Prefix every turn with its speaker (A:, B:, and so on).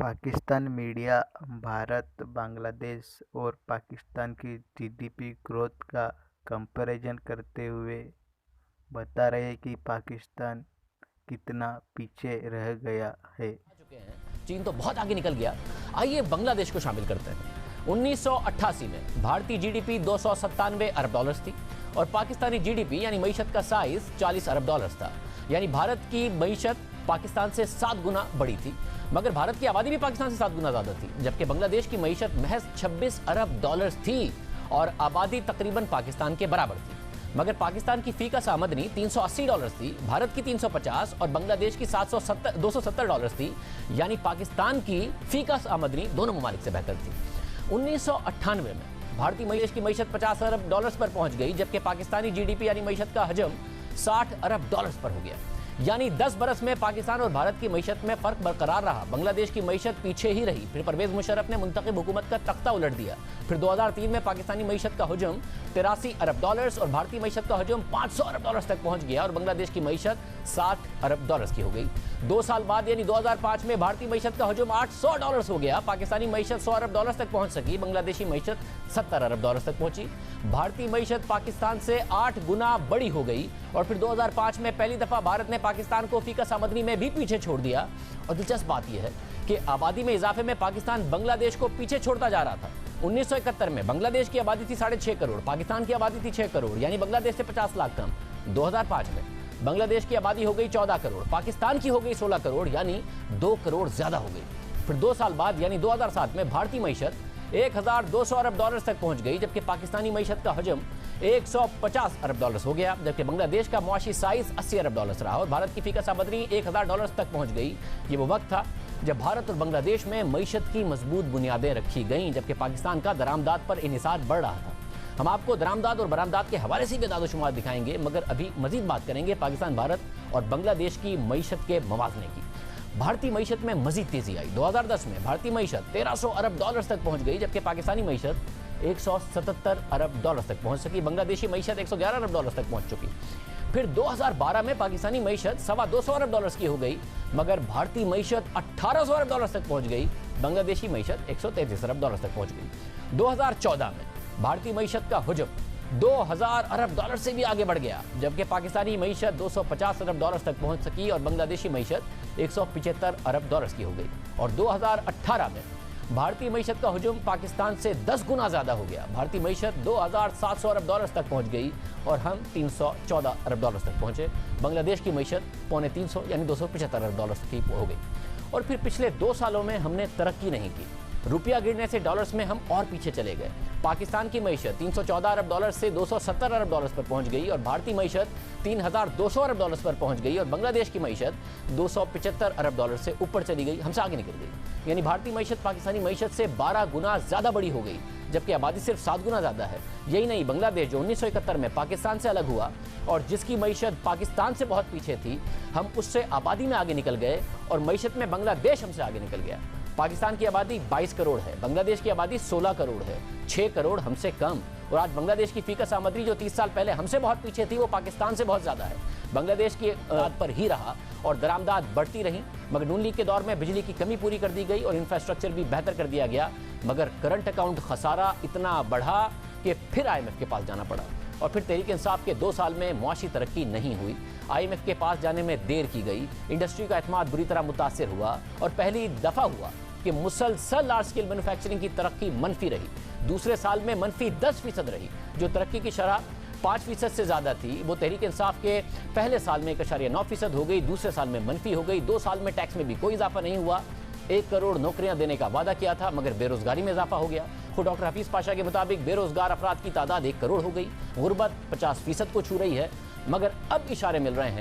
A: Pakistan media Bharat, Bangladesh और पाकिस्तान की GDP growth का कंपैरिजन करते हुए बता रहे हैं कि पाकिस्तान कितना पीछे रह गया है।
B: चीन तो बहुत आगे निकल गया। आइए बांग्लादेश को शामिल करते हैं। 1988 में भारतीय जीडीपी 297 अरब डॉलर्स थी और पाकिस्तानी जीडीपी यानी मईशत का साइज 40 अरब डॉलर्स था। यानी भारत की मईशत पाकिस्तान से 7 गुना बड़ी थी, मगर भारत की आबादी भी पाकिस्तान से 7 गुना ज्यादा थी, जबकि बांग्लादेश की मईशत महज 26 अरब डॉलर्स थी और आबादी तकरीबन पाकिस्तान के बराबर थी। मगर पाकिस्तान की फी का आमदनी 380 डॉलर्स थी, भारत की 350 और बांग्लादेश की 270 डॉलर्स थी। यानी पाकिस्तान की फी का आमदनी दोनों ममालिक से बेहतर थी। 1998 में भारतीय मईशत की मईशत 50 अरब डॉलर्स पर पहुंच गई, जबकि पाकिस्तानी जीडीपी यानी मईशत का हजम 60 अरब डॉलर्स पर हो गया। यानी 10 बरस में पाकिस्तान और भारत की मईशत में फर्क बरकरार रहा। बांग्लादेश की मईशत पीछे ही रही। फिर परवेज मुशर्रफ ने मुंतखब हुकूमत का तख्ता उलट दिया। फिर 2003 में पाकिस्तानी मईशत का हजम 83 अरब डॉलर्स और भारतीय मईशत का हजम 500 अरब डॉलर्स तक पहुंच गया और बांग्लादेश की मईशत 60 अरब डॉलर्स की हो गई। 2 साल बाद यानी 2005 में भारतीय मईशत का हजम 800 डॉलर्स हो गया। पाकिस्तानी मईशत 100 अरब डॉलर्स तक पहुंच सकी, बांग्लादेशी मईशत 70 अरब डॉलर्स तक पहुंची। भारतीय मईशत पाकिस्तान से 8 गुना बड़ी हो गई और फिर 2005 में पहली दफा भारत ने पाकिस्तान को फी आमदनी में भी पीछे छोड़ दिया। और दिलचस्प बात यह है कि आबादी में इजाफे में पाकिस्तान बांग्लादेश को पीछे छोड़ता जा रहा था। 1971 में बांग्लादेश की आबादी थी 6.5 करोड़, पाकिस्तान की आबादी थी 6 करोड़, यानी बांग्लादेश से 50 लाख कम। 2005 में बांग्लादेश की आबादी हो गई 14 करोड़, पाकिस्तान की हो गई 16 करोड़, यानी 2 करोड़ ज्यादा हो गई। फिर 2 साल बाद यानी 2007 में भारतीय मईशत 1200 अरब डॉलर्स तक पहुंच गई, जबकि पाकिस्तानी मईशत का हजम 150 अरब डॉलर्स हो गया। जबकि बांग्लादेश का मुआशी साइज 80 अरब डॉलर्स रहा और भारत की फी का आमदनी 1000 डॉलर्स तक पहुंच गई। ये वो वक्त था जब भारत और बांग्लादेश में मईशत की मजबूत बुनियादें रखी गईं, जबकि पाकिस्तान का दरामदाद पर इन्हिसार बढ़ रहा था। हम आपको दरामदाद और बरामदाद के हवाले से भी दादोशुमार दिखाएंगे, मगर अभी मजीद बात करेंगे पाकिस्तान, भारत और बांग्लादेश की मईशत के मवाजने की। भारतीय मईशत में मजीद तेजी आई। 2010 में भारतीय मईशत 1300 अरब डॉलर्स तक पहुंच गई, जबकि पाकिस्तानी मईशत 177 अरब डॉलर्स तक पहुंच सकी, बांग्लादेशी मईशत 111 अरब डॉलर्स तक पहुंच चुकी। फिर 2012 में पाकिस्तानी मईशत 225 अरब डॉलर्स की हो गई, मगर भारतीय मईशत 1800 अरब डॉलर्स तक पहुंच गई, बांग्लादेशी मईशत 133 अरब डॉलर्स तक पहुंच गई। 2014 में भारतीय मईशत का हजम 2000 अरब डॉलर से भी आगे बढ़ गया, जबकि पाकिस्तानी मईशत 250 अरब डॉलर्स तक पहुंच सकी और बांग्लादेशी मईशत 175 अरब डॉलर्स की हो गई। और 2018 में भारतीय मईशत का हजम पाकिस्तान से 10 गुना ज्यादा हो गया। भारतीय मईशत 2700 अरब डॉलर्स तक पहुंच गई और हम 314 अरब डॉलर्स तक पहुंचे। बांग्लादेश की मईशत 350 यानी 275 अरब डॉलर्स की हो गई। और फिर पिछले 2 सालों में हमने तरक्की नहीं की। रुपया गिरने से डॉलर्स में हम और पीछे चले गए। पाकिस्तान की मईशत 314 अरब डॉलर से 270 अरब डॉलर्स पर पहुंच गई और भारतीय मईशत 3200 अरब डॉलर्स पर पहुंच गई और बांग्लादेश की मईशत 275 अरब डॉलर से ऊपर चली गई, हमसे आगे निकल गई। यानी भारतीय मईशत पाकिस्तानी मईशत से 12 गुना ज्यादा बड़ी हो गई, जबकि आबादी सिर्फ 7 गुना ज्यादा है। यही नहीं, बांग्लादेश जो 1971 में पाकिस्तान से अलग हुआ और जिसकी मईशत पाकिस्तान से बहुत पीछे थी, हम उससे आबादी में आगे निकल गए और मईशत में बांग्लादेश हमसे आगे निकल गया। पाकिस्तान की आबादी 22 करोड़ है, बांग्लादेश की आबादी 16 करोड़ है, 6 करोड़ हमसे कम। और आज बांग्लादेश की फी का आमदनी जो 30 साल पहले हमसे बहुत पीछे थी, वो पाकिस्तान से बहुत ज्यादा है। बांग्लादेश की बात पर ही रहा और दरामदाद बढ़ती रही, मगर नून लीग के दौर में बिजली की कमी पूरी कर दी गई और इंफ्रास्ट्रक्चर भी बेहतर कर दिया गया, मगर करंट अकाउंट खसारा इतना बढ़ा कि फिर IMF के पास जाना पड़ा। और फिर तहरीक इंसाफ के 2 साल में मुआशी तरक्की नहीं हुई, IMF के पास जाने में देर की गई, इंडस्ट्री का एतमाद बुरी तरह मुतासिर हुआ और पहली दफा हुआ कि मुसलसल लार्ज स्केल मैन्युफैक्चरिंग की तरक्की मनफी रही। दूसरे साल में मनफी 10% रही। जो तरक्की की शरह 5% से ज्यादा थी, वो तहरीक इंसाफ के पहले साल में 1.9% हो गई, दूसरे साल में मनफी हो गई। 2 साल में टैक्स में भी कोई इजाफा नहीं हुआ। 1 करोड़ नौकरियां देने का वादा किया था, मगर बेरोजगारी में इजाफा हो गया। खुद डॉक्टर हफीज पाशा के मुताबिक बेरोजगार अफराद की तादाद 1 करोड़ हो गई। गुर्बत 50% को छू रही है, मगर अब इशारे मिल रहे हैं